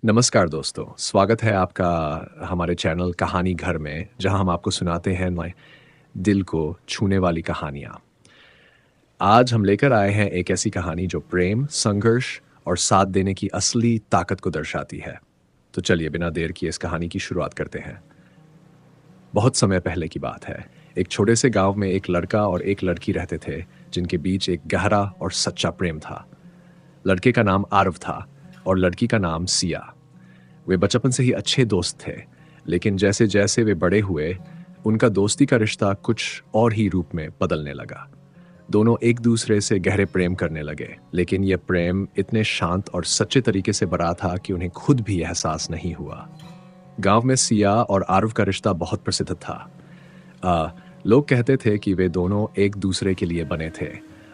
नमस्कार दोस्तों, स्वागत है आपका हमारे चैनल कहानी घर में, जहां हम आपको सुनाते हैं नए दिल को छूने वाली कहानियाँ। आज हम लेकर आए हैं एक ऐसी कहानी जो प्रेम, संघर्ष और साथ देने की असली ताकत को दर्शाती है। तो चलिए बिना देर किए इस कहानी की शुरुआत करते हैं। बहुत समय पहले की बात है। एक छोटे से गांव में एक लड़का और एक लड़की रहते थे, जिनके बीच एक गहरा और सच्चा प्रेम था। लड़के का नाम आरव था और लड़की का नाम सिया। वे बचपन से ही अच्छे दोस्त थे, लेकिन जैसे जैसे वे बड़े हुए, उनका दोस्ती का रिश्ता कुछ और ही रूप में बदलने लगा। दोनों एक दूसरे से गहरे प्रेम करने लगे, लेकिन यह प्रेम इतने शांत और सच्चे तरीके से भरा था कि उन्हें खुद भी एहसास नहीं हुआ। गांव में सिया और आरव का रिश्ता बहुत प्रसिद्ध था। आ, लोग कहते थे कि वे दोनों एक दूसरे के लिए बने थे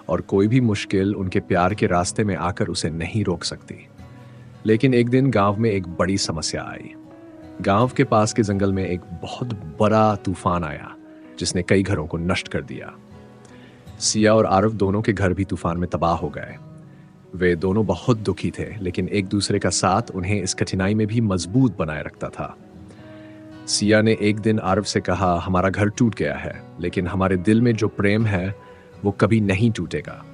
और कोई भी मुश्किल उनके प्यार के रास्ते में आकर उसे नहीं रोक सकती। लेकिन एक दिन गांव में एक बड़ी समस्या आई। गांव के पास के जंगल में एक बहुत बड़ा तूफान आया, जिसने कई घरों को नष्ट कर दिया। सिया और आरव दोनों के घर भी तूफान में तबाह हो गए। वे दोनों बहुत दुखी थे, लेकिन एक दूसरे का साथ उन्हें इस कठिनाई में भी मजबूत बनाए रखता था। सिया ने एक दिन आरव से कहा, हमारा घर टूट गया है, लेकिन हमारे दिल में जो प्रेम है वो कभी नहीं टूटेगा।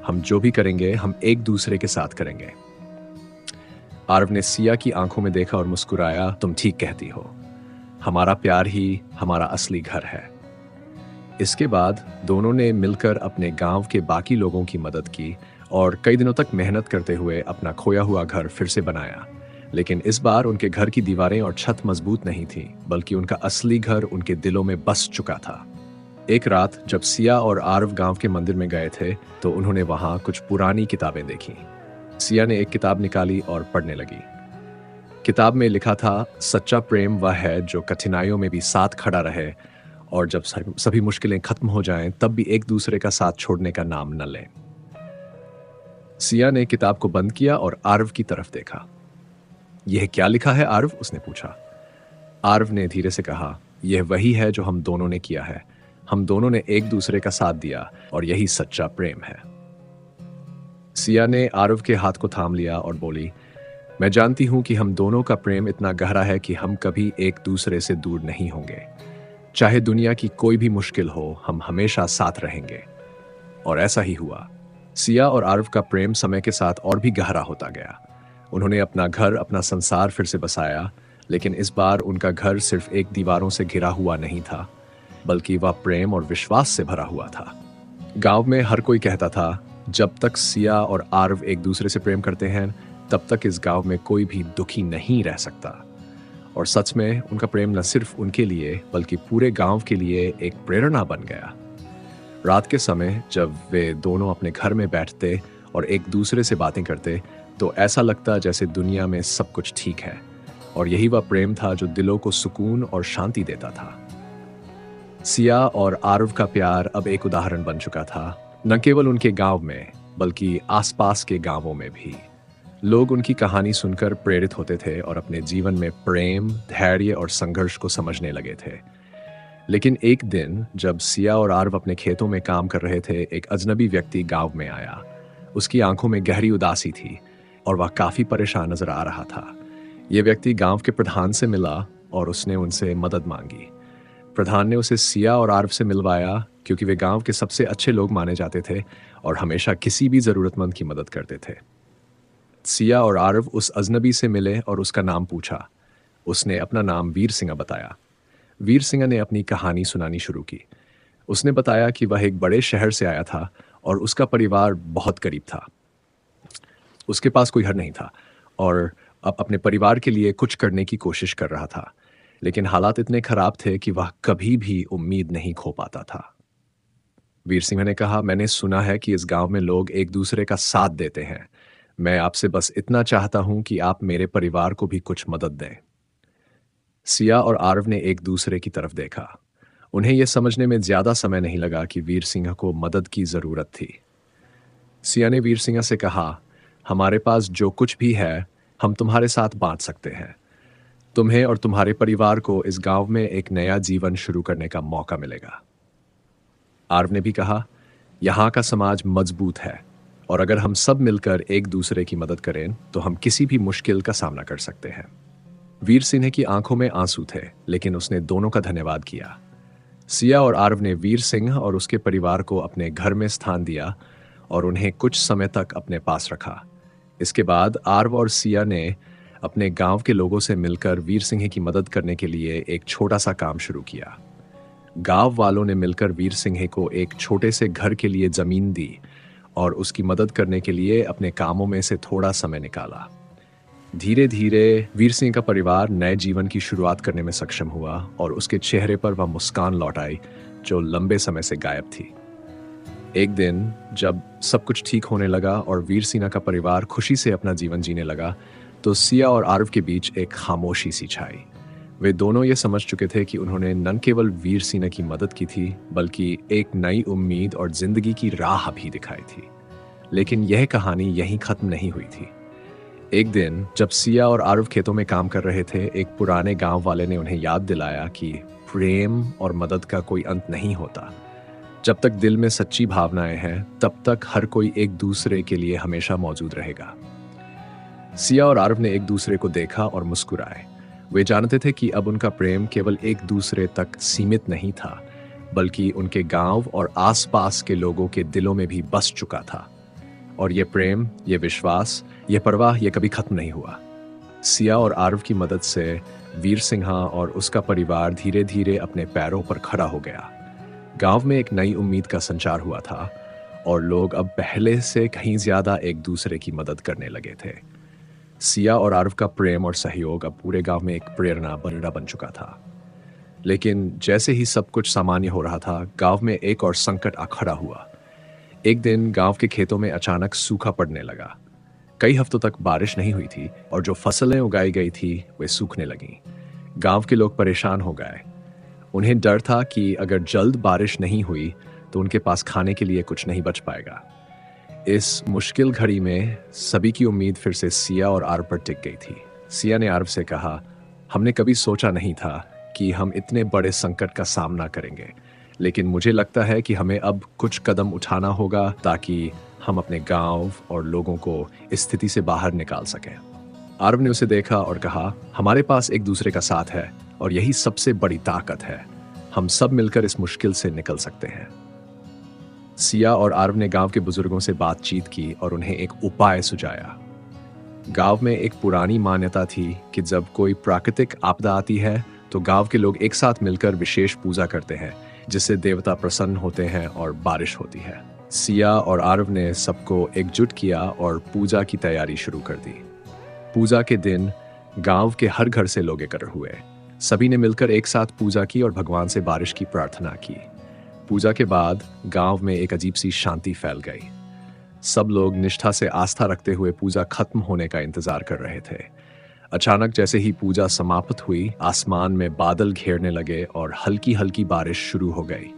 हम जो भी करेंगे हम एक दूसरे के साथ करेंगे। आरव ने सिया की आंखों में देखा और मुस्कुराया, तुम ठीक कहती हो, हमारा प्यार ही हमारा असली घर है। इसके बाद दोनों ने मिलकर अपने गांव के बाकी लोगों की मदद की और कई दिनों तक मेहनत करते हुए अपना खोया हुआ घर फिर से बनाया। लेकिन इस बार उनके घर की दीवारें और छत मजबूत नहीं थी, बल्कि उनका असली घर उनके दिलों में बस चुका था। एक रात जब सिया और आरव गांव के मंदिर में गए थे, तो उन्होंने वहां कुछ पुरानी किताबें देखी। सिया ने एक किताब निकाली और पढ़ने लगी। किताब में लिखा था, सच्चा प्रेम वह है जो कठिनाइयों में भी साथ खड़ा रहे और जब सभी मुश्किलें खत्म हो जाएं, तब भी एक दूसरे का साथ छोड़ने का नाम न लें। सिया ने किताब को बंद किया और आरव की तरफ देखा। यह क्या लिखा है आरव? उसने पूछा। आरव ने धीरे से कहा, यह वही है जो हम दोनों ने किया है। हम दोनों ने एक दूसरे का साथ दिया और यही सच्चा प्रेम है। सिया ने आरव के हाथ को थाम लिया और बोली, मैं जानती हूं कि हम दोनों का प्रेम इतना गहरा है कि हम कभी एक दूसरे से दूर नहीं होंगे। चाहे दुनिया की कोई भी मुश्किल हो, हम हमेशा साथ रहेंगे। और ऐसा ही हुआ। सिया और आरव का प्रेम समय के साथ और भी गहरा होता गया। उन्होंने अपना घर, अपना संसार फिर से बसाया, लेकिन इस बार उनका घर सिर्फ एक दीवारों से घिरा हुआ नहीं था, बल्कि वह प्रेम और विश्वास से भरा हुआ था। गांव में हर कोई कहता था, जब तक सिया और आरव एक दूसरे से प्रेम करते हैं, तब तक इस गांव में कोई भी दुखी नहीं रह सकता। और सच में उनका प्रेम न सिर्फ उनके लिए, बल्कि पूरे गांव के लिए एक प्रेरणा बन गया। रात के समय जब वे दोनों अपने घर में बैठते और एक दूसरे से बातें करते, तो ऐसा लगता जैसे दुनिया में सब कुछ ठीक है। और यही वह प्रेम था जो दिलों को सुकून और शांति देता था। सिया और आरव का प्यार अब एक उदाहरण बन चुका था, न केवल उनके गांव में, बल्कि आसपास के गांवों में भी। लोग उनकी कहानी सुनकर प्रेरित होते थे और अपने जीवन में प्रेम, धैर्य और संघर्ष को समझने लगे थे। लेकिन एक दिन जब सिया और आरव अपने खेतों में काम कर रहे थे, एक अजनबी व्यक्ति गांव में आया। उसकी आंखों में गहरी उदासी थी और वह काफी परेशान नजर आ रहा था। यह व्यक्ति गांव के प्रधान से मिला और उसने उनसे मदद मांगी। प्रधान ने उसे सिया और आरव से मिलवाया, क्योंकि वे गांव के सबसे अच्छे लोग माने जाते थे और हमेशा किसी भी जरूरतमंद की मदद करते थे। सिया और आरव उस अजनबी से मिले और उसका नाम पूछा। उसने अपना नाम वीर सिंह बताया। वीर सिंह ने अपनी कहानी सुनानी शुरू की। उसने बताया कि वह एक बड़े शहर से आया था और उसका परिवार बहुत गरीब था। उसके पास कोई घर नहीं था और अब अपने परिवार के लिए कुछ करने की कोशिश कर रहा था, लेकिन हालात इतने खराब थे कि वह कभी भी उम्मीद नहीं खो पाता था। वीर सिंह ने कहा, मैंने सुना है कि इस गांव में लोग एक दूसरे का साथ देते हैं। मैं आपसे बस इतना चाहता हूं कि आप मेरे परिवार को भी कुछ मदद दें। सिया और आरव ने एक दूसरे की तरफ देखा। उन्हें यह समझने में ज्यादा समय नहीं लगा कि वीर सिंह को मदद की जरूरत थी। सिया ने वीर सिंह से कहा, हमारे पास जो कुछ भी है हम तुम्हारे साथ बांट सकते हैं। तुम्हें और तुम्हारे परिवार को इस गांव में एक नया जीवन शुरू करने का मौका मिलेगा। आरव ने भी कहा, यहां का समाज मजबूत है और अगर हम सब मिलकर एक दूसरे की मदद करें तो हम किसी भी मुश्किल का सामना कर सकते हैं। वीर सिंह की आंखों में आंसू थे, लेकिन उसने दोनों का धन्यवाद किया। सिया और आरव ने वीर सिंह और उसके परिवार को अपने घर में स्थान दिया और उन्हें कुछ समय तक अपने पास रखा। इसके बाद आरव और सिया ने अपने गांव के लोगों से मिलकर वीर सिंह की मदद करने के लिए एक छोटा सा काम शुरू किया। गांव वालों ने मिलकर वीर सिंह को एक छोटे से घर के लिए जमीन दी और उसकी मदद करने के लिए अपने कामों में से थोड़ा समय निकाला। धीरे धीरे वीर सिंह का परिवार नए जीवन की शुरुआत करने में सक्षम हुआ और उसके चेहरे पर वह मुस्कान लौट आई जो लंबे समय से गायब थी। एक दिन जब सब कुछ ठीक होने लगा और वीर सिंह का परिवार खुशी से अपना जीवन जीने लगा, तो सिया और आरव के बीच एक खामोशी सी छाई। वे दोनों ये समझ चुके थे कि उन्होंने न केवल वीर सिंह की मदद की थी, बल्कि एक नई उम्मीद और जिंदगी की राह भी दिखाई थी। लेकिन यह कहानी यहीं खत्म नहीं हुई थी। एक दिन जब सिया और आरव खेतों में काम कर रहे थे, एक पुराने गांव वाले ने उन्हें याद दिलाया कि प्रेम और मदद का कोई अंत नहीं होता। जब तक दिल में सच्ची भावनाएं हैं, तब तक हर कोई एक दूसरे के लिए हमेशा मौजूद रहेगा। सिया और आरव ने एक दूसरे को देखा और मुस्कुराए। वे जानते थे कि अब उनका प्रेम केवल एक दूसरे तक सीमित नहीं था, बल्कि उनके गांव और आसपास के लोगों के दिलों में भी बस चुका था। और ये प्रेम, ये विश्वास, ये परवाह, ये कभी खत्म नहीं हुआ। सिया और आरव की मदद से वीर सिंह और उसका परिवार धीरे धीरे अपने पैरों पर खड़ा हो गया। गांव में एक नई उम्मीद का संचार हुआ था और लोग अब पहले से कहीं ज्यादा एक दूसरे की मदद करने लगे थे। सिया और आरव का प्रेम और सहयोग अब पूरे गांव में एक प्रेरणा बन चुका था। लेकिन जैसे ही सब कुछ सामान्य हो रहा था, गांव में एक और संकट आ खड़ा हुआ। एक दिन गांव के खेतों में अचानक सूखा पड़ने लगा। कई हफ्तों तक बारिश नहीं हुई थी और जो फसलें उगाई गई थी वे सूखने लगीं। गांव के लोग परेशान हो गए। उन्हें डर था कि अगर जल्द बारिश नहीं हुई तो उनके पास खाने के लिए कुछ नहीं बच पाएगा। इस मुश्किल घड़ी में सभी की उम्मीद फिर से सिया और आरव पर टिक गई थी। सिया ने आरव से कहा, हमने कभी सोचा नहीं था कि हम इतने बड़े संकट का सामना करेंगे, लेकिन मुझे लगता है कि हमें अब कुछ कदम उठाना होगा ताकि हम अपने गांव और लोगों को इस स्थिति से बाहर निकाल सकें। आरव ने उसे देखा और कहा, हमारे पास एक दूसरे का साथ है और यही सबसे बड़ी ताकत है। हम सब मिलकर इस मुश्किल से निकल सकते हैं। सिया और आरव ने गांव के बुजुर्गों से बातचीत की और उन्हें एक उपाय सुझाया। गांव में एक पुरानी मान्यता थी कि जब कोई प्राकृतिक आपदा आती है तो गांव के लोग एक साथ मिलकर विशेष पूजा करते हैं, जिससे देवता प्रसन्न होते हैं और बारिश होती है। सिया और आरव ने सबको एकजुट किया और पूजा की तैयारी शुरू कर दी। पूजा के दिन गांव के हर घर से लोग एकत्र हुए। सभी ने मिलकर एक साथ पूजा की और भगवान से बारिश की प्रार्थना की। पूजा के बाद गांव में एक अजीब सी शांति फैल गई। सब लोग निष्ठा से आस्था रखते हुए पूजा खत्म होने का इंतजार कर रहे थे। अचानक जैसे ही पूजा समाप्त हुई, आसमान में बादल घेरने लगे और हल्की हल्की बारिश शुरू हो गई।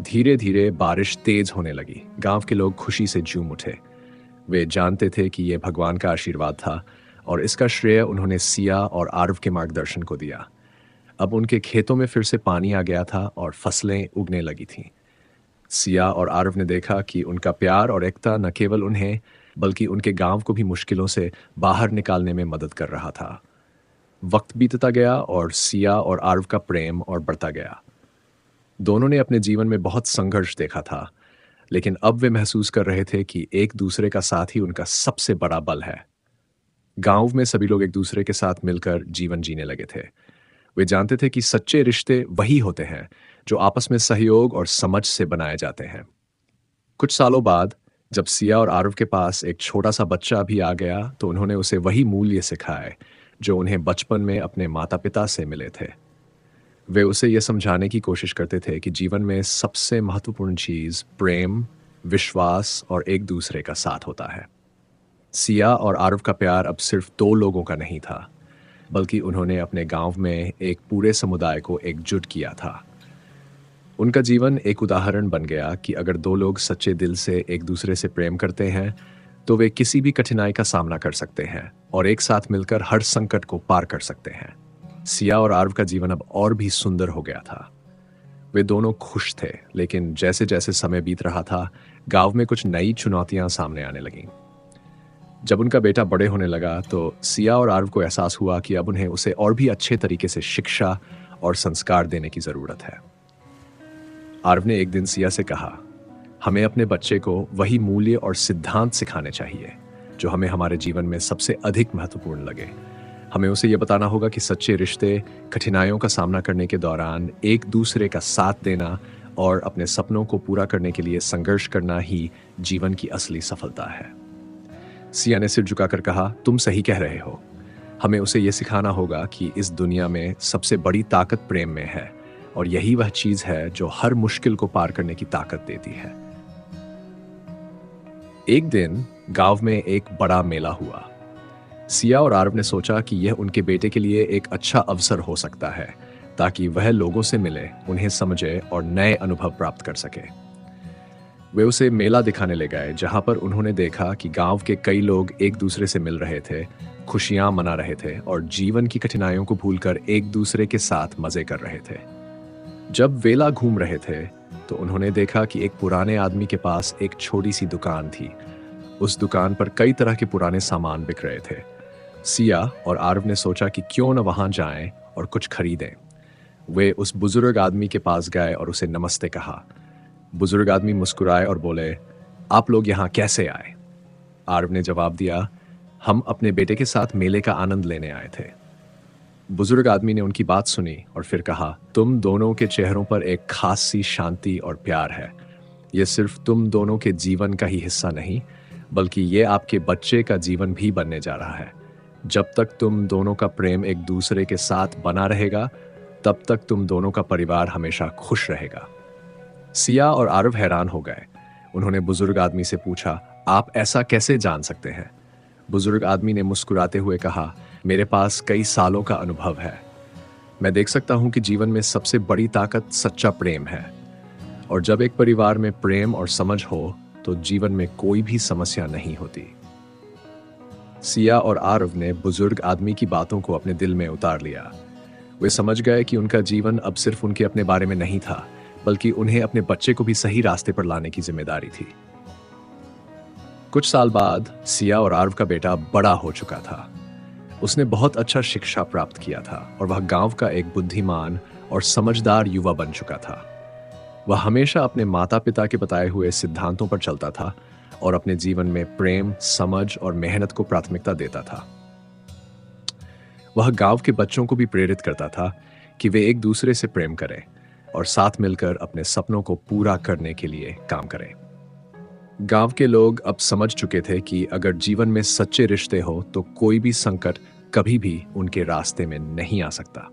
धीरे धीरे बारिश तेज होने लगी। गांव के लोग खुशी से झूम उठे। वे जानते थे कि यह भगवान का आशीर्वाद था और इसका श्रेय उन्होंने सिया और आरव के मार्गदर्शन को दिया। अब उनके खेतों में फिर से पानी आ गया था और फसलें उगने लगी थीं। सिया और आरव ने देखा कि उनका प्यार और एकता न केवल उन्हें बल्कि उनके गांव को भी मुश्किलों से बाहर निकालने में मदद कर रहा था। वक्त बीतता गया और सिया और आरव का प्रेम और बढ़ता गया। दोनों ने अपने जीवन में बहुत संघर्ष देखा था, लेकिन अब वे महसूस कर रहे थे कि एक दूसरे का साथ ही उनका सबसे बड़ा बल है। गांव में सभी लोग एक दूसरे के साथ मिलकर जीवन जीने लगे थे। वे जानते थे कि सच्चे रिश्ते वही होते हैं जो आपस में सहयोग और समझ से बनाए जाते हैं। कुछ सालों बाद जब सिया और आरव के पास एक छोटा सा बच्चा भी आ गया, तो उन्होंने उसे वही मूल्य सिखाए जो उन्हें बचपन में अपने माता पिता से मिले थे। वे उसे यह समझाने की कोशिश करते थे कि जीवन में सबसे महत्वपूर्ण चीज प्रेम, विश्वास और एक दूसरे का साथ होता है। सिया और आरव का प्यार अब सिर्फ दो लोगों का नहीं था, बल्कि उन्होंने अपने गांव में एक पूरे समुदाय को एकजुट किया था। उनका जीवन एक उदाहरण बन गया कि अगर दो लोग सच्चे दिल से एक दूसरे से प्रेम करते हैं तो वे किसी भी कठिनाई का सामना कर सकते हैं और एक साथ मिलकर हर संकट को पार कर सकते हैं। सिया और आरव का जीवन अब और भी सुंदर हो गया था। वे दोनों खुश थे, लेकिन जैसे जैसे समय बीत रहा था, गांव में कुछ नई चुनौतियां सामने आने लगीं। जब उनका बेटा बड़े होने लगा तो सिया और आरव को एहसास हुआ कि अब उन्हें उसे और भी अच्छे तरीके से शिक्षा और संस्कार देने की जरूरत है। आरव ने एक दिन सिया से कहा, हमें अपने बच्चे को वही मूल्य और सिद्धांत सिखाने चाहिए जो हमें हमारे जीवन में सबसे अधिक महत्वपूर्ण लगे। हमें उसे यह बताना होगा कि सच्चे रिश्ते कठिनाइयों का सामना करने के दौरान एक दूसरे का साथ देना और अपने सपनों को पूरा करने के लिए संघर्ष करना ही जीवन की असली सफलता है। सिया ने सिर झुकाकर कहा, तुम सही कह रहे हो। हमें उसे यह सिखाना होगा कि इस दुनिया में सबसे बड़ी ताकत प्रेम में है और यही वह चीज है जो हर मुश्किल को पार करने की ताकत देती है। एक दिन गांव में एक बड़ा मेला हुआ। सिया और आरव ने सोचा कि यह उनके बेटे के लिए एक अच्छा अवसर हो सकता है ताकि वह लोगों से मिले, उन्हें समझे और नए अनुभव प्राप्त कर सके। वे उसे मेला दिखाने ले गए जहां पर उन्होंने देखा कि गांव के कई लोग एक दूसरे से मिल रहे थे, खुशियां मना रहे थे और जीवन की कठिनाइयों को भूलकर एक दूसरे के साथ मजे कर रहे थे। जब वेला घूम रहे थे तो उन्होंने देखा कि एक पुराने आदमी के पास एक छोटी सी दुकान थी। उस दुकान पर कई तरह के पुराने सामान बिक रहे थे। सिया और आरव ने सोचा कि क्यों न वहां जाएं और कुछ खरीदें। वे उस बुजुर्ग आदमी के पास गए और उसे नमस्ते कहा। बुजुर्ग आदमी मुस्कुराए और बोले, आप लोग यहाँ कैसे आए? आरव ने जवाब दिया, हम अपने बेटे के साथ मेले का आनंद लेने आए थे। बुजुर्ग आदमी ने उनकी बात सुनी और फिर कहा, तुम दोनों के चेहरों पर एक खास सी शांति और प्यार है। ये सिर्फ तुम दोनों के जीवन का ही हिस्सा नहीं, बल्कि ये आपके बच्चे का जीवन भी बनने जा रहा है। जब तक तुम दोनों का प्रेम एक दूसरे के साथ बना रहेगा, तब तक तुम दोनों का परिवार हमेशा खुश रहेगा। सिया और आरव हैरान हो गए। उन्होंने बुजुर्ग आदमी से पूछा, आप ऐसा कैसे जान सकते हैं? बुजुर्ग आदमी ने मुस्कुराते हुए कहा, मेरे पास कई सालों का अनुभव है। मैं देख सकता हूं कि जीवन में सबसे बड़ी ताकत सच्चा प्रेम है और जब एक परिवार में प्रेम और समझ हो तो जीवन में कोई भी समस्या नहीं होती। सिया और आरव ने बुजुर्ग आदमी की बातों को अपने दिल में उतार लिया। वे समझ गए कि उनका जीवन अब सिर्फ उनके अपने बारे में नहीं था, बल्कि उन्हें अपने बच्चे को भी सही रास्ते पर लाने की जिम्मेदारी थी। कुछ साल बाद सिया और आरव का बेटा बड़ा हो चुका था। उसने बहुत अच्छा शिक्षा प्राप्त किया था और वह गांव का एक बुद्धिमान और समझदार युवा बन चुका था। वह हमेशा अपने माता पिता के बताए हुए सिद्धांतों पर चलता था और अपने जीवन में प्रेम, समझ और मेहनत को प्राथमिकता देता था। वह गांव के बच्चों को भी प्रेरित करता था कि वे एक दूसरे से प्रेम करें और साथ मिलकर अपने सपनों को पूरा करने के लिए काम करें। गांव के लोग अब समझ चुके थे कि अगर जीवन में सच्चे रिश्ते हो तो कोई भी संकट कभी भी उनके रास्ते में नहीं आ सकता।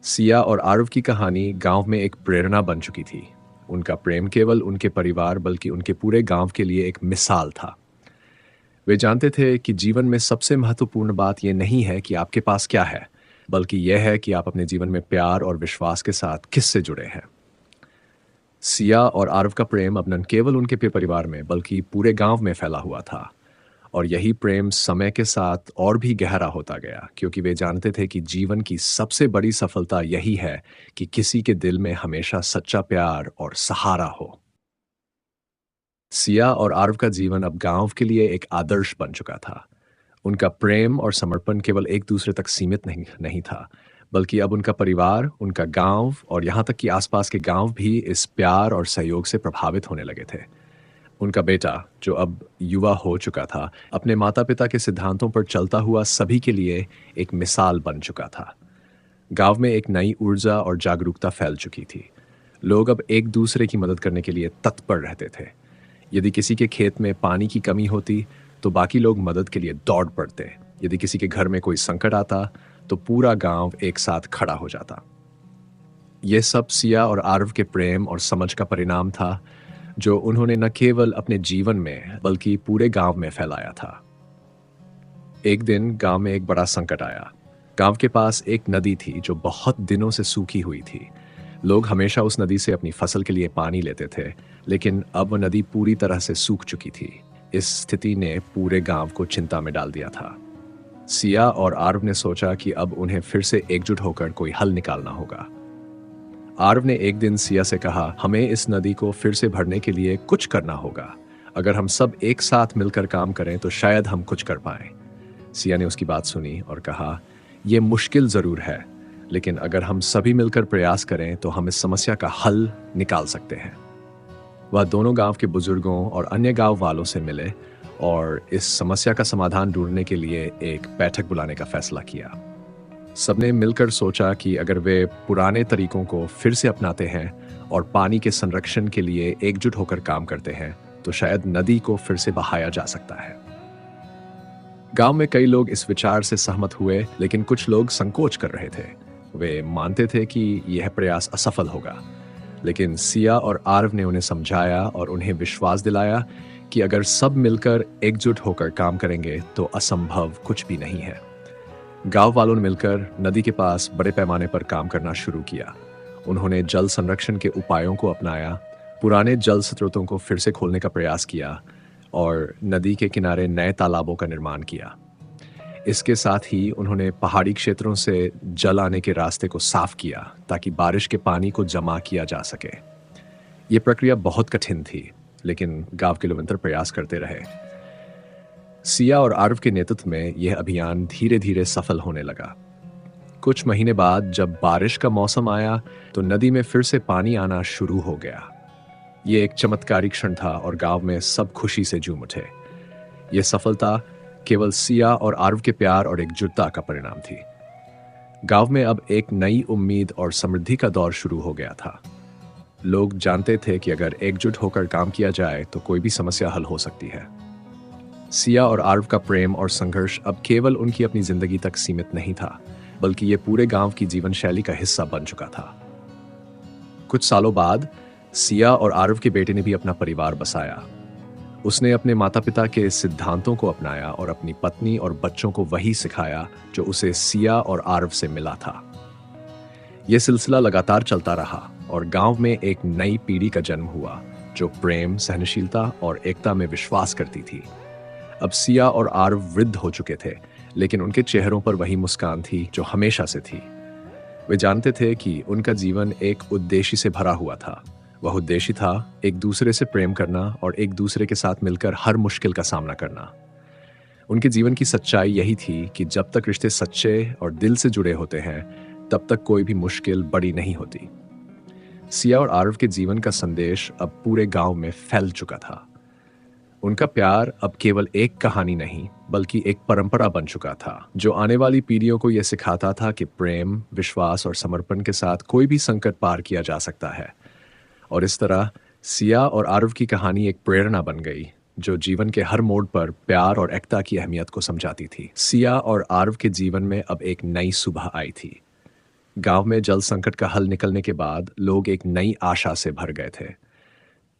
सिया और आरव की कहानी गांव में एक प्रेरणा बन चुकी थी। उनका प्रेम केवल उनके परिवार बल्कि उनके पूरे गांव के लिए एक मिसाल था। वे जानते थे कि जीवन में सबसे महत्वपूर्ण बात यह नहीं है कि आपके पास क्या है, बल्कि यह है कि आप अपने जीवन में प्यार और विश्वास के साथ किससे जुड़े हैं। सिया और आरव का प्रेम अब न केवल उनके परिवार में बल्कि पूरे गांव में फैला हुआ था और यही प्रेम समय के साथ और भी गहरा होता गया, क्योंकि वे जानते थे कि जीवन की सबसे बड़ी सफलता यही है कि किसी के दिल में हमेशा सच्चा प्यार और सहारा हो। सिया और आरव का जीवन अब गांव के लिए एक आदर्श बन चुका था। उनका प्रेम और समर्पण केवल एक दूसरे तक सीमित नहीं था, बल्कि अब उनका परिवार, उनका गांव और यहाँ तक कि आसपास के गांव भी इस प्यार और सहयोग से प्रभावित होने लगे थे। उनका बेटा, जो अब युवा हो चुका था, अपने माता पिता के सिद्धांतों पर चलता हुआ सभी के लिए एक मिसाल बन चुका था। गांव में एक नई ऊर्जा और जागरूकता फैल चुकी थी। लोग अब एक दूसरे की मदद करने के लिए तत्पर रहते थे। यदि किसी के खेत में पानी की कमी होती तो बाकी लोग मदद के लिए दौड़ पड़ते। यदि किसी के घर में कोई संकट आता तो पूरा गांव एक साथ खड़ा हो जाता। यह सब सिया और आरव के प्रेम और समझ का परिणाम था, जो उन्होंने न केवल अपने जीवन में बल्कि पूरे गांव में फैलाया था। एक दिन गांव में एक बड़ा संकट आया। गांव के पास एक नदी थी जो बहुत दिनों से सूखी हुई थी। लोग हमेशा उस नदी से अपनी फसल के लिए पानी लेते थे, लेकिन अब वह नदी पूरी तरह से सूख चुकी थी। इस स्थिति ने पूरे गांव को चिंता में डाल दिया था। सिया और आरव ने सोचा कि अब उन्हें फिर से एकजुट होकर कोई हल निकालना होगा। आरव ने एक दिन सिया से कहा, हमें इस नदी को फिर से भरने के लिए कुछ करना होगा। अगर हम सब एक साथ मिलकर काम करें तो शायद हम कुछ कर पाएं। सिया ने उसकी बात सुनी और कहा, यह मुश्किल जरूर है, लेकिन अगर हम सभी मिलकर प्रयास करें तो हम इस समस्या का हल निकाल सकते हैं। वह दोनों गांव के बुजुर्गों और अन्य गांव वालों से मिले और इस समस्या का समाधान ढूंढने के लिए एक बैठक बुलाने का फैसला किया। सबने मिलकर सोचा कि अगर वे पुराने तरीकों को फिर से अपनाते हैं और पानी के संरक्षण के लिए एकजुट होकर काम करते हैं तो शायद नदी को फिर से बहाया जा सकता है। गांव में कई लोग इस विचार से सहमत हुए, लेकिन कुछ लोग संकोच कर रहे थे। वे मानते थे कि यह प्रयास असफल होगा, लेकिन सिया और आरव ने उन्हें समझाया और उन्हें विश्वास दिलाया कि अगर सब मिलकर एकजुट होकर काम करेंगे तो असंभव कुछ भी नहीं है। गांव वालों ने मिलकर नदी के पास बड़े पैमाने पर काम करना शुरू किया। उन्होंने जल संरक्षण के उपायों को अपनाया, पुराने जल स्रोतों को फिर से खोलने का प्रयास किया और नदी के किनारे नए तालाबों का निर्माण किया। इसके साथ ही उन्होंने पहाड़ी क्षेत्रों से जल आने के रास्ते को साफ किया ताकि बारिश के पानी को जमा किया जा सके। ये प्रक्रिया बहुत कठिन थी, लेकिन गांव के लोग निरंतर प्रयास करते रहे। सिया और आरव के नेतृत्व में यह अभियान धीरे धीरे सफल होने लगा। कुछ महीने बाद जब बारिश का मौसम आया तो नदी में फिर से पानी आना शुरू हो गया। ये एक चमत्कारी क्षण था और गांव में सब खुशी से झूम उठे। यह सफलता केवल सिया और आरव के प्यार और एकजुटता का परिणाम थी। गांव में अब एक नई उम्मीद और समृद्धि का दौर शुरू हो गया था। लोग जानते थे कि अगर एकजुट होकर काम किया जाए तो कोई भी समस्या हल हो सकती है। सिया और आरव का प्रेम और संघर्ष अब केवल उनकी अपनी जिंदगी तक सीमित नहीं था, बल्कि ये पूरे गांव की जीवन शैली का हिस्सा बन चुका था। कुछ सालों बाद सिया और आरव के बेटे ने भी अपना परिवार बसाया। उसने अपने माता पिता के सिद्धांतों को अपनाया और अपनी पत्नी और बच्चों को वही सिखाया जो उसे सिया और आरव से मिला था। यह सिलसिला लगातार चलता रहा और गांव में एक नई पीढ़ी का जन्म हुआ जो प्रेम, सहनशीलता और एकता में विश्वास करती थी। अब सिया और आरव वृद्ध हो चुके थे, लेकिन उनके चेहरों पर वही मुस्कान थी जो हमेशा से थी। वे जानते थे कि उनका जीवन एक उद्देश्य से भरा हुआ था। वह उद्देश्य था एक दूसरे से प्रेम करना और एक दूसरे के साथ मिलकर हर मुश्किल का सामना करना। उनके जीवन की सच्चाई यही थी कि जब तक रिश्ते सच्चे और दिल से जुड़े होते हैं, तब तक कोई भी मुश्किल बड़ी नहीं होती। सिया और आरव के जीवन का संदेश अब पूरे गांव में फैल चुका था। उनका प्यार अब केवल एक कहानी नहीं, बल्कि एक परंपरा बन चुका था, जो आने वाली पीढ़ियों को यह सिखाता था कि प्रेम, विश्वास और समर्पण के साथ कोई भी संकट पार किया जा सकता है। और इस तरह सिया और आरव की कहानी एक प्रेरणा बन गई, जो जीवन के हर मोड़ पर प्यार और एकता की अहमियत को समझाती थी। सिया और आरव के जीवन में अब एक नई सुबह आई थी। गांव में जल संकट का हल निकलने के बाद लोग एक नई आशा से भर गए थे।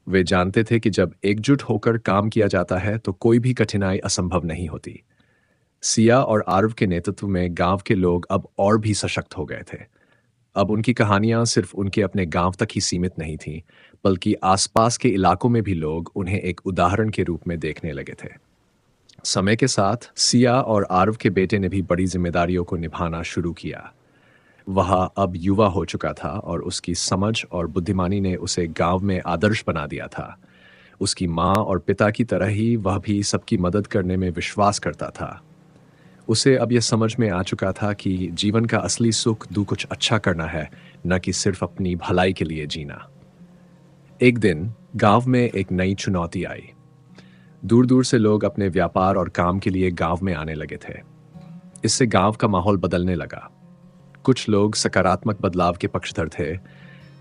वे जानते थे कि जब एकजुट होकर काम किया जाता है तो कोई भी कठिनाई असंभव नहीं होती। सिया और आरव के नेतृत्व में गांव के लोग अब और भी सशक्त हो गए थे। अब उनकी कहानियां सिर्फ उनके अपने गांव तक ही सीमित नहीं थीं, बल्कि आसपास के इलाकों में भी लोग उन्हें एक उदाहरण के रूप में देखने लगे थे। समय के साथ सिया और आरव के बेटे ने भी बड़ी जिम्मेदारियों को निभाना शुरू किया। वह अब युवा हो चुका था और उसकी समझ और बुद्धिमानी ने उसे गांव में आदर्श बना दिया था। उसकी माँ और पिता की तरह ही वह भी सबकी मदद करने में विश्वास करता था। उसे अब यह समझ में आ चुका था कि जीवन का असली सुख कुछ अच्छा करना है, न कि सिर्फ अपनी भलाई के लिए जीना। एक दिन गांव में एक नई चुनौती आई। दूर दूर से लोग अपने व्यापार और काम के लिए गांव में आने लगे थे। इससे गांव का माहौल बदलने लगा। कुछ लोग सकारात्मक बदलाव के पक्षधर थे,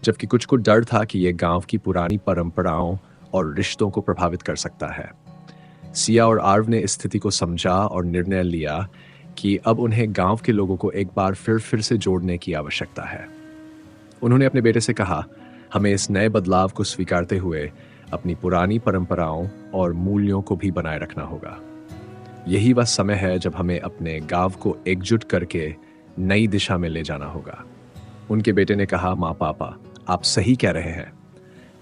जबकि कुछ को डर था कि यह गांव की पुरानी परंपराओं और रिश्तों को प्रभावित कर सकता है। सिया और आरव ने स्थिति को समझा और निर्णय लिया कि अब उन्हें गांव के लोगों को एक बार फिर से जोड़ने की आवश्यकता है। उन्होंने अपने बेटे से कहा, हमें इस नए बदलाव को स्वीकारते हुए अपनी पुरानी परंपराओं और मूल्यों को भी बनाए रखना होगा। यही वह समय है जब हमें अपने गांव को एकजुट करके नई दिशा में ले जाना होगा। उनके बेटे ने कहा, माँ पापा, आप सही कह रहे हैं।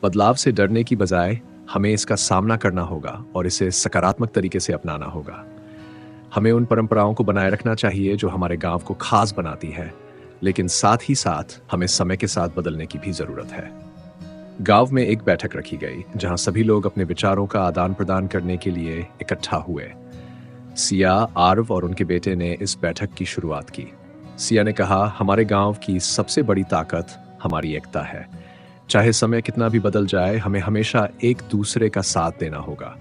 बदलाव से डरने की बजाय हमें इसका सामना करना होगा और इसे सकारात्मक तरीके से अपनाना होगा। हमें उन परंपराओं को बनाए रखना चाहिए जो हमारे गांव को खास बनाती है लेकिन साथ ही साथ हमें समय के साथ बदलने की भी जरूरत है। गांव में एक बैठक रखी गई जहां सभी लोग अपने विचारों का आदान प्रदान करने के लिए इकट्ठा हुए। सिया, आरव और उनके बेटे ने इस बैठक की शुरुआत की। सिया ने कहा, हमारे गांव की सबसे बड़ी ताकत हमारी एकता है। चाहे समय कितना भी बदल जाए, हमें हमेशा एक दूसरे का साथ देना होगा।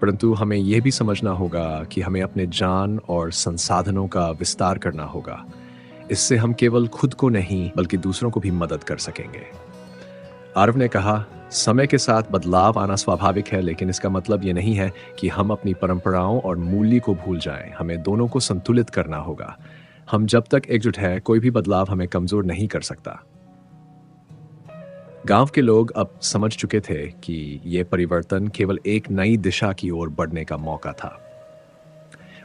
परंतु हमें यह भी समझना होगा कि हमें अपने जान और संसाधनों का विस्तार करना होगा। इससे हम केवल खुद को नहीं बल्कि दूसरों को भी मदद कर सकेंगे। आरव ने कहा, समय के साथ बदलाव आना स्वाभाविक है, लेकिन इसका मतलब ये नहीं है कि हम अपनी परंपराओं और मूल्य को भूल जाएं। हमें दोनों को संतुलित करना होगा। हम जब तक एकजुट हैं, कोई भी बदलाव हमें कमजोर नहीं कर सकता। गांव के लोग अब समझ चुके थे कि यह परिवर्तन केवल एक नई दिशा की ओर बढ़ने का मौका था।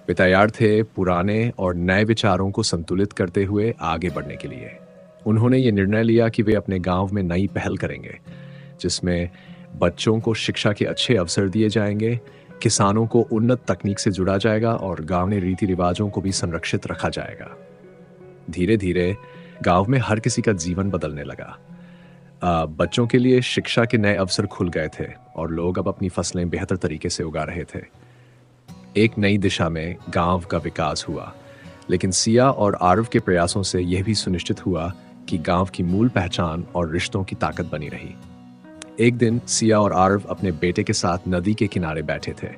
वे तैयार थे पुराने और नए विचारों को संतुलित करते हुए आगे बढ़ने के लिए। उन्होंने ये निर्णय लिया कि वे अपने गांव में नई पहल करेंगे, जिसमें बच्चों को शिक्षा के अच्छे अवसर दिए जाएंगे, किसानों को उन्नत तकनीक से जुड़ा जाएगा और गांव रीति रिवाजों को भी संरक्षित रखा जाएगा। धीरे धीरे गांव में हर किसी का जीवन बदलने लगा। बच्चों के लिए शिक्षा के नए अवसर खुल गए थे और लोग अब अपनी फसलें बेहतर तरीके से उगा रहे थे। एक नई दिशा में गांव का विकास हुआ, लेकिन सिया और आरव के प्रयासों से यह भी सुनिश्चित हुआ कि गांव की मूल पहचान और रिश्तों की ताकत बनी रही। एक दिन सिया और आरव अपने बेटे के साथ नदी के किनारे बैठे थे।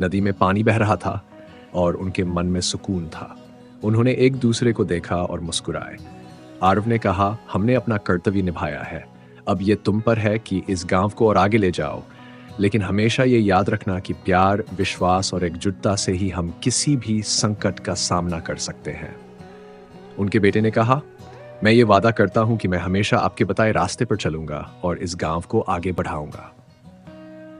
नदी में पानी बह रहा था और उनके मन में सुकून था। उन्होंने एक दूसरे को देखा और मुस्कुराए। आरव ने कहा, हमने अपना कर्तव्य निभाया है, अब ये तुम पर है कि इस गांव को और आगे ले जाओ। लेकिन हमेशा ये याद रखना कि प्यार, विश्वास और एकजुटता से ही हम किसी भी संकट का सामना कर सकते हैं। उनके बेटे ने कहा, मैं ये वादा करता हूं कि मैं हमेशा आपके बताए रास्ते पर चलूंगा और इस गांव को आगे बढ़ाऊंगा।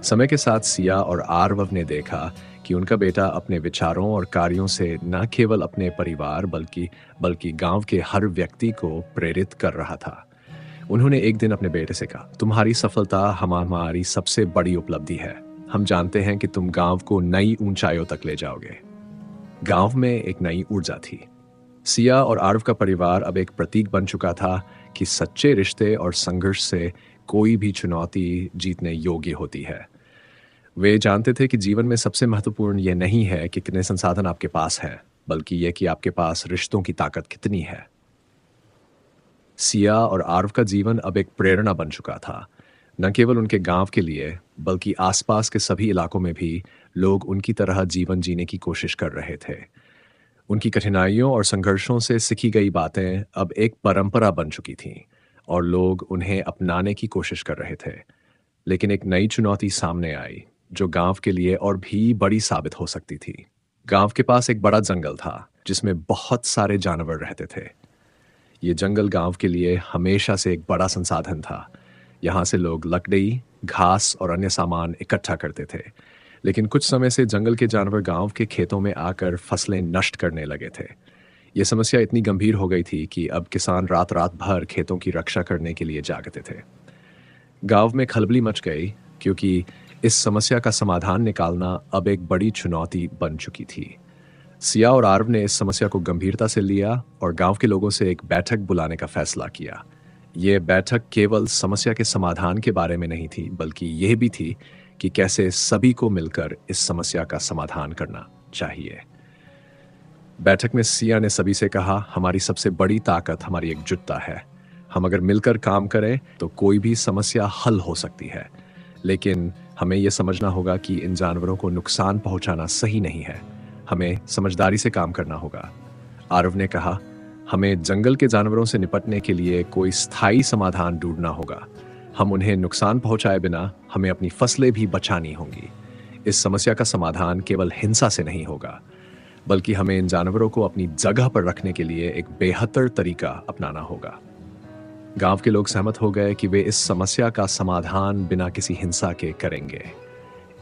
समय के साथ सिया और आरव ने देखा कि उनका बेटा अपने विचारों और कार्यों से न केवल अपने परिवार बल्कि गांव के हर व्यक्ति को प्रेरित कर रहा था। उन्होंने एक दिन अपने बेटे से कहा, तुम्हारी सफलता हमारी सबसे बड़ी उपलब्धि है। हम जानते हैं कि तुम गांव को नई ऊंचाइयों तक ले जाओगे। गांव में एक नई ऊर्जा थी। सिया और आरव का परिवार अब एक प्रतीक बन चुका था कि सच्चे रिश्ते और संघर्ष से कोई भी चुनौती जीतने योग्य होती है। वे जानते थे कि जीवन में सबसे महत्वपूर्ण यह नहीं है कि कितने संसाधन आपके पास हैं, बल्कि यह कि आपके पास रिश्तों की ताकत कितनी है। सिया और आरव का जीवन अब एक प्रेरणा बन चुका था। न केवल उनके गांव के लिए बल्कि आसपास के सभी इलाकों में भी लोग उनकी तरह जीवन जीने की कोशिश कर रहे थे। उनकी कठिनाइयों और संघर्षों से सीखी गई बातें अब एक परंपरा बन चुकी थीं और लोग उन्हें अपनाने की कोशिश कर रहे थे। लेकिन एक नई चुनौती सामने आई जो गांव के लिए और भी बड़ी साबित हो सकती थी। गांव के पास एक बड़ा जंगल था जिसमें बहुत सारे जानवर रहते थे। ये जंगल गांव के लिए हमेशा से एक बड़ा संसाधन था। यहाँ से लोग लकड़ी, घास और अन्य सामान इकट्ठा करते थे। लेकिन कुछ समय से जंगल के जानवर गांव के खेतों में आकर फसलें नष्ट करने लगे थे। ये समस्या इतनी गंभीर हो गई थी कि अब किसान रात रात भर खेतों की रक्षा करने के लिए जागते थे। गांव में खलबली मच गई क्योंकि इस समस्या का समाधान निकालना अब एक बड़ी चुनौती बन चुकी थी। सिया और आरव ने इस समस्या को गंभीरता से लिया और गांव के लोगों से एक बैठक बुलाने का फैसला किया। ये बैठक केवल समस्या के समाधान के बारे में नहीं थी, बल्कि यह भी थी कि कैसे सभी को मिलकर इस समस्या का समाधान करना चाहिए। बैठक में सिया ने सभी से कहा, हमारी सबसे बड़ी ताकत हमारी एकजुटता है। हम अगर मिलकर काम करें तो कोई भी समस्या हल हो सकती है। लेकिन हमें यह समझना होगा कि इन जानवरों को नुकसान पहुंचाना सही नहीं है। हमें समझदारी से काम करना होगा। आरव ने कहा, हमें जंगल के जानवरों से निपटने के लिए कोई स्थायी समाधान ढूंढना होगा। हम उन्हें नुकसान पहुंचाए बिना हमें अपनी फसलें भी बचानी होंगी। इस समस्या का समाधान केवल हिंसा से नहीं होगा, बल्कि हमें इन जानवरों को अपनी जगह पर रखने के लिए एक बेहतर तरीका अपनाना होगा। गांव के लोग सहमत हो गए कि वे इस समस्या का समाधान बिना किसी हिंसा के करेंगे।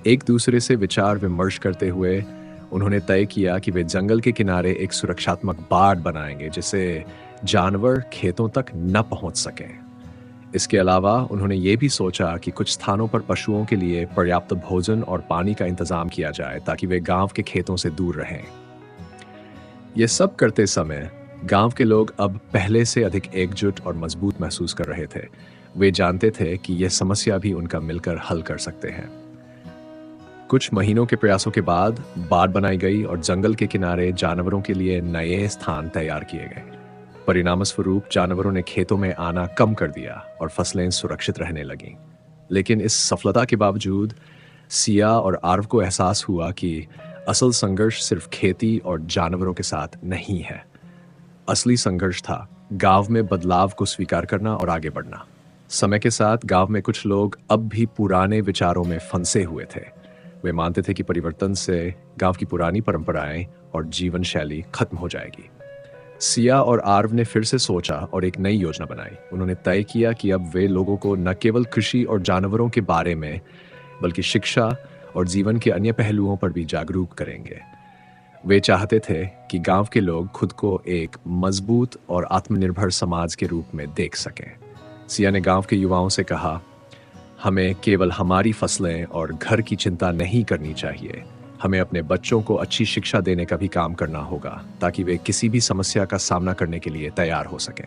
एक दूसरे से विचार विमर्श करते हुए उन्होंने तय किया कि वे जंगल के किनारे एक सुरक्षात्मक बाड़ बनाएंगे जिससे जानवर खेतों तक न पहुंच सकें। इसके अलावा उन्होंने ये भी सोचा कि कुछ स्थानों पर पशुओं के लिए पर्याप्त भोजन और पानी का इंतजाम किया जाए ताकि वे गांव के खेतों से दूर रहें। यह सब करते समय गांव के लोग अब पहले से अधिक एकजुट और मजबूत महसूस कर रहे थे। वे जानते थे कि यह समस्या भी उनका मिलकर हल कर सकते हैं। कुछ महीनों के प्रयासों के बाद बाड़ बनाई गई और जंगल के किनारे जानवरों के लिए नए स्थान तैयार किए गए। परिणामस्वरूप जानवरों ने खेतों में आना कम कर दिया और फसलें सुरक्षित रहने लगीं। लेकिन इस सफलता के बावजूद सिया और आर्व को एहसास हुआ कि असल संघर्ष सिर्फ खेती और जानवरों के साथ नहीं है। असली संघर्ष था गांव में बदलाव को स्वीकार करना और आगे बढ़ना। समय के साथ गांव में कुछ लोग अब भी पुराने विचारों में फंसे हुए थे। वे मानते थे कि परिवर्तन से गांव की पुरानी परंपराएं और जीवन शैली खत्म हो जाएगी। सिया और आर्व ने फिर से सोचा और एक नई योजना बनाई। उन्होंने तय किया कि अब वे लोगों को न केवल कृषि और जानवरों के बारे में बल्कि शिक्षा और जीवन के अन्य पहलुओं पर भी जागरूक करेंगे। वे चाहते थे कि गांव के लोग खुद को एक मजबूत और आत्मनिर्भर समाज के रूप में देख सकें। सिया ने गांव के युवाओं से कहा, हमें केवल हमारी फसलें और घर की चिंता नहीं करनी चाहिए। हमें अपने बच्चों को अच्छी शिक्षा देने का भी काम करना होगा ताकि वे किसी भी समस्या का सामना करने के लिए तैयार हो सकें।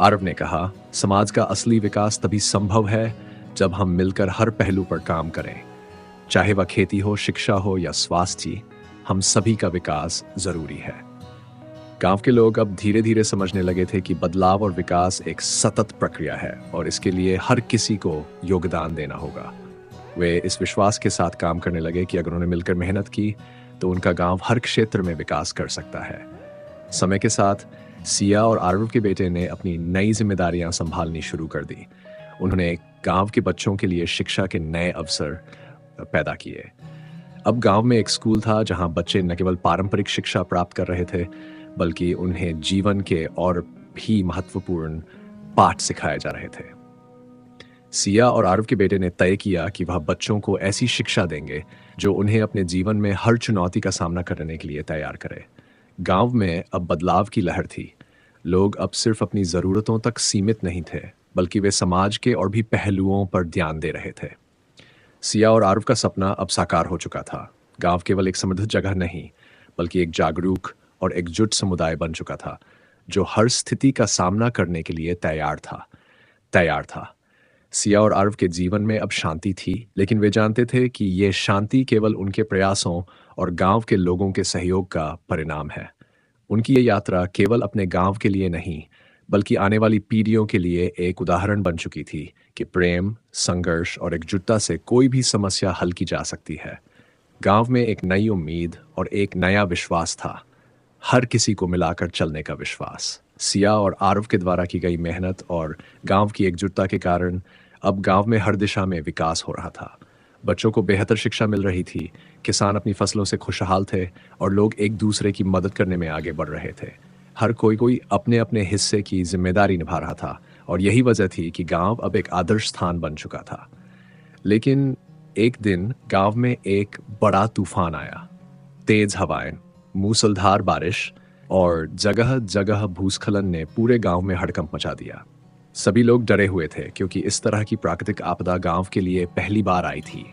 आरव ने कहा, समाज का असली विकास तभी संभव है जब हम मिलकर हर पहलू पर काम करें। चाहे वह खेती हो, शिक्षा हो या स्वास्थ्य, हम सभी का विकास जरूरी है। गांव के लोग अब धीरे धीरे समझने लगे थे कि बदलाव और विकास एक सतत प्रक्रिया है और इसके लिए हर किसी को योगदान देना होगा। वे इस विश्वास के साथ काम करने लगे कि अगर उन्होंने मिलकर मेहनत की तो उनका गांव हर क्षेत्र में विकास कर सकता है। समय के साथ सिया और आरव के बेटे ने अपनी नई जिम्मेदारियां संभालनी शुरू कर दी। उन्होंने गांव के बच्चों के लिए शिक्षा के नए अवसर पैदा किए। अब गांव में एक स्कूल था जहां बच्चे न केवल पारंपरिक शिक्षा प्राप्त कर रहे थे बल्कि उन्हें जीवन के और भी महत्वपूर्ण पाठ सिखाए जा रहे थे। सिया और आरव के बेटे ने तय किया कि वह बच्चों को ऐसी शिक्षा देंगे जो उन्हें अपने जीवन में हर चुनौती का सामना करने के लिए तैयार करे। गांव में अब बदलाव की लहर थी। लोग अब सिर्फ अपनी जरूरतों तक सीमित नहीं थे बल्कि वे समाज के और भी पहलुओं पर ध्यान दे रहे थे। सिया और आरव का सपना अब साकार हो चुका था। गांव केवल एक समृद्ध जगह नहीं बल्कि एक जागरूक और एकजुट समुदाय बन चुका था जो हर स्थिति का सामना करने के लिए तैयार था। सिया और आरव के जीवन में अब शांति थी, लेकिन वे जानते थे कि ये शांति केवल उनके प्रयासों और गांव के लोगों के सहयोग का परिणाम है। उनकी ये यात्रा केवल अपने गांव के लिए नहीं बल्कि आने वाली पीढ़ियों के लिए एक उदाहरण बन चुकी थी कि प्रेम, संघर्ष और एकजुटता से कोई भी समस्या हल की जा सकती है। गांव में एक नई उम्मीद और एक नया विश्वास था, हर किसी को मिलाकर चलने का विश्वास। सिया और आरव के द्वारा की गई मेहनत और गांव की एकजुटता के कारण अब गांव में हर दिशा में विकास हो रहा था। बच्चों को बेहतर शिक्षा मिल रही थी, किसान अपनी फसलों से खुशहाल थे और लोग एक दूसरे की मदद करने में आगे बढ़ रहे थे। हर कोई अपने अपने हिस्से की जिम्मेदारी निभा रहा था और यही वजह थी कि गांव अब एक आदर्श स्थान बन चुका था। लेकिन एक दिन गांव में एक बड़ा तूफान आया। तेज हवाएं, मूसलाधार बारिश और जगह जगह भूस्खलन ने पूरे गांव में हड़कंप मचा दिया। सभी लोग डरे हुए थे क्योंकि इस तरह की प्राकृतिक आपदा गांव के लिए पहली बार आई थी।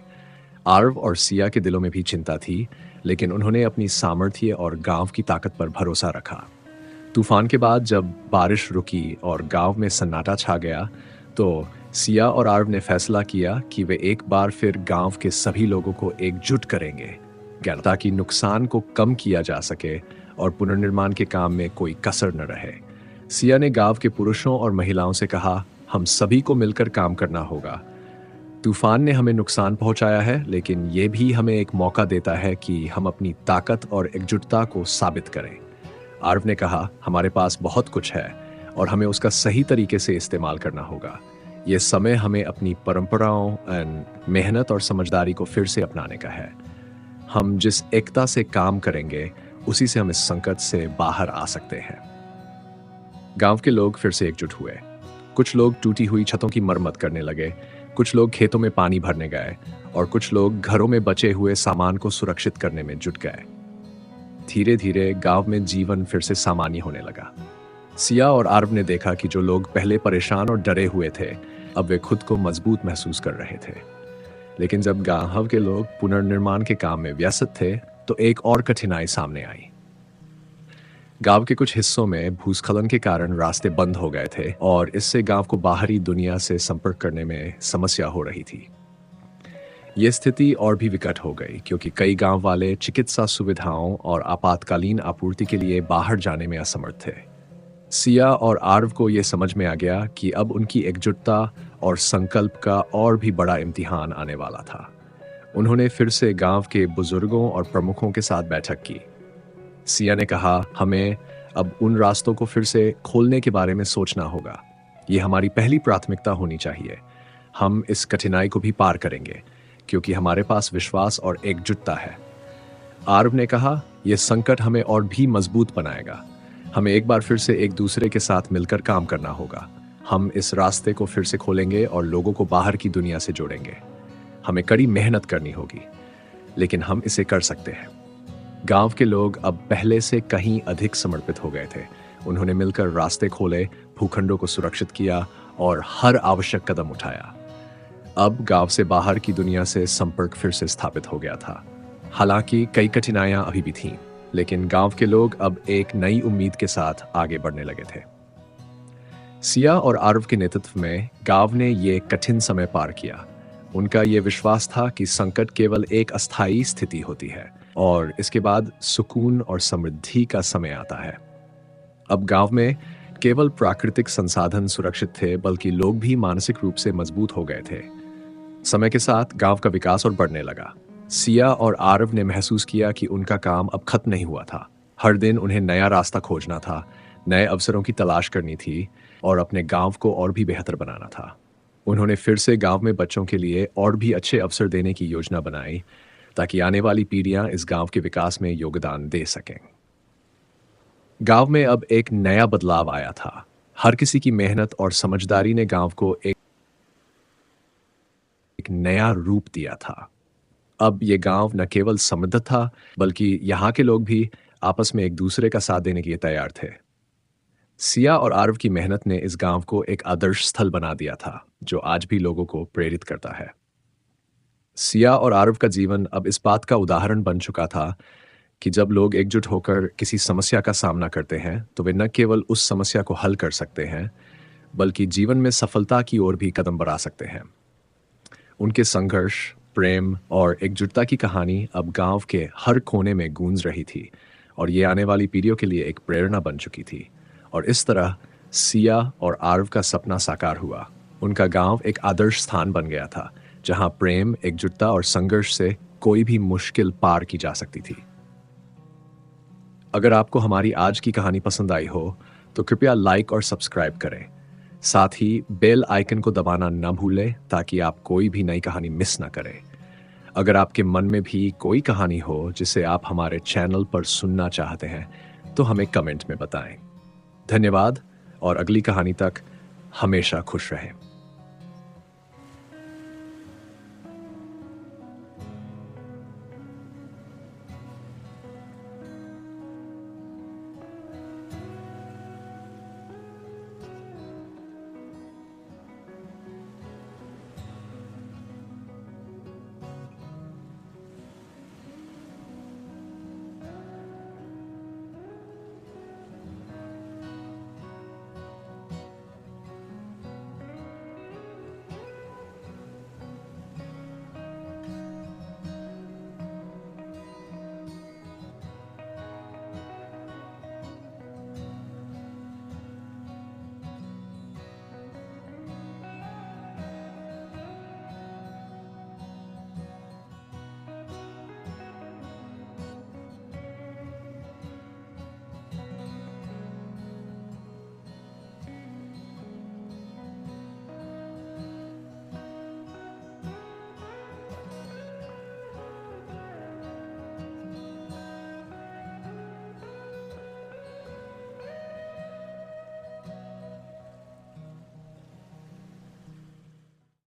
आरव और सिया के दिलों में भी चिंता थी, लेकिन उन्होंने अपनी सामर्थ्य और गांव की ताकत पर भरोसा रखा। तूफान के बाद जब बारिश रुकी और गांव में सन्नाटा छा गया तो सिया और आरव ने फैसला किया कि वे एक बार फिर गांव के सभी लोगों को एकजुट करेंगे ताकि नुकसान को कम किया जा सके और पुनर्निर्माण के काम में कोई कसर न रहे। सिया ने गांव के पुरुषों और महिलाओं से कहा, हम सभी को मिलकर काम करना होगा। तूफान ने हमें नुकसान पहुंचाया है, लेकिन ये भी हमें एक मौका देता है कि हम अपनी ताकत और एकजुटता को साबित करें। आरव ने कहा, हमारे पास बहुत कुछ है और हमें उसका सही तरीके से इस्तेमाल करना होगा। ये समय हमें अपनी परंपराओं, मेहनत और समझदारी को फिर से अपनाने का है। हम जिस एकता से काम करेंगे उसी से हम इस संकट से बाहर आ सकते हैं। गांव के लोग फिर से एकजुट हुए। कुछ लोग टूटी हुई छतों की मरम्मत करने लगे, कुछ लोग खेतों में पानी भरने गए और कुछ लोग घरों में बचे हुए सामान को सुरक्षित करने में जुट गए। धीरे धीरे गांव में जीवन फिर से सामान्य होने लगा। सिया और आरव ने देखा कि जो लोग पहले परेशान और डरे हुए थे, अब वे खुद को मजबूत महसूस कर रहे थे। लेकिन जब गांव के लोग पुनर्निर्माण के काम में व्यस्त थे तो एक और कठिनाई सामने आई। गांव के कुछ हिस्सों में भूस्खलन के कारण रास्ते बंद हो गए थे और इससे गांव को बाहरी दुनिया से संपर्क करने में समस्या हो रही थी। ये स्थिति और भी विकट हो गई क्योंकि कई गांव वाले चिकित्सा सुविधाओं और आपातकालीन आपूर्ति के लिए बाहर जाने में असमर्थ थे। सिया और आर्व को यह समझ में आ गया कि अब उनकी एकजुटता और संकल्प का और भी बड़ा इम्तिहान आने वाला था। उन्होंने फिर से गांव के बुजुर्गों और प्रमुखों के साथ बैठक की। सिया ने कहा, हमें अब उन रास्तों को फिर से खोलने के बारे में सोचना होगा। ये हमारी पहली प्राथमिकता होनी चाहिए। हम इस कठिनाई को भी पार करेंगे क्योंकि हमारे पास विश्वास और एकजुटता है। आर्व ने कहा, यह संकट हमें और भी मजबूत बनाएगा। हमें एक बार फिर से एक दूसरे के साथ मिलकर काम करना होगा। हम इस रास्ते को फिर से खोलेंगे और लोगों को बाहर की दुनिया से जोड़ेंगे। हमें कड़ी मेहनत करनी होगी, लेकिन हम इसे कर सकते हैं। गांव के लोग अब पहले से कहीं अधिक समर्पित हो गए थे। उन्होंने मिलकर रास्ते खोले, भूखंडों को सुरक्षित किया और हर आवश्यक कदम उठाया। अब गांव से बाहर की दुनिया से संपर्क फिर से स्थापित हो गया था। हालांकि कई कठिनाइयां अभी भी थीं, लेकिन गांव के लोग अब एक नई उम्मीद के साथ आगे बढ़ने लगे थे। सिया और आर्व के नेतृत्व में गांव ने ये कठिन समय पार किया। उनका ये विश्वास था कि संकट केवल एक अस्थायी स्थिति होती है और इसके बाद सुकून और समृद्धि का समय आता है। अब गांव में केवल प्राकृतिक संसाधन सुरक्षित थे, बल्कि लोग भी मानसिक रूप से मजबूत हो गए थे। समय के साथ गांव का विकास और बढ़ने लगा। सिया और आर्व ने महसूस किया कि उनका काम अब खत्म नहीं हुआ था। हर दिन उन्हें नया रास्ता खोजना था, नए अवसरों की तलाश करनी थी और अपने गांव को और भी बेहतर बनाना था। उन्होंने फिर से गांव में बच्चों के लिए और भी अच्छे अवसर देने की योजना बनाई ताकि आने वाली पीढ़ियां इस गांव के विकास में योगदान दे सकें। गांव में अब एक नया बदलाव आया था। हर किसी की मेहनत और समझदारी ने गांव को एक नया रूप दिया था। अब ये गांव न केवल समृद्ध था, बल्कि यहाँ के लोग भी आपस में एक दूसरे का साथ देने के लिए तैयार थे। सिया और आर्व की मेहनत ने इस गांव को एक आदर्श स्थल बना दिया था, जो आज भी लोगों को प्रेरित करता है। सिया और आर्व का जीवन अब इस बात का उदाहरण बन चुका था कि जब लोग एकजुट होकर किसी समस्या का सामना करते हैं, तो वे न केवल उस समस्या को हल कर सकते हैं, बल्कि जीवन में सफलता की ओर भी कदम बढ़ा सकते हैं। उनके संघर्ष, प्रेम और एकजुटता की कहानी अब गांव के हर कोने में गूंज रही थी और ये आने वाली पीढ़ियों के लिए एक प्रेरणा बन चुकी थी। और इस तरह सिया और आर्व का सपना साकार हुआ। उनका गांव एक आदर्श स्थान बन गया था, जहां प्रेम, एकजुटता और संघर्ष से कोई भी मुश्किल पार की जा सकती थी। अगर आपको हमारी आज की कहानी पसंद आई हो, तो कृपया लाइक और सब्सक्राइब करें। साथ ही बेल आइकन को दबाना न भूलें ताकि आप कोई भी नई कहानी मिस ना करें। अगर आपके मन में भी कोई कहानी हो जिसे आप हमारे चैनल पर सुनना चाहते हैं, तो हमें कमेंट में बताएं। धन्यवाद और अगली कहानी तक हमेशा खुश रहें।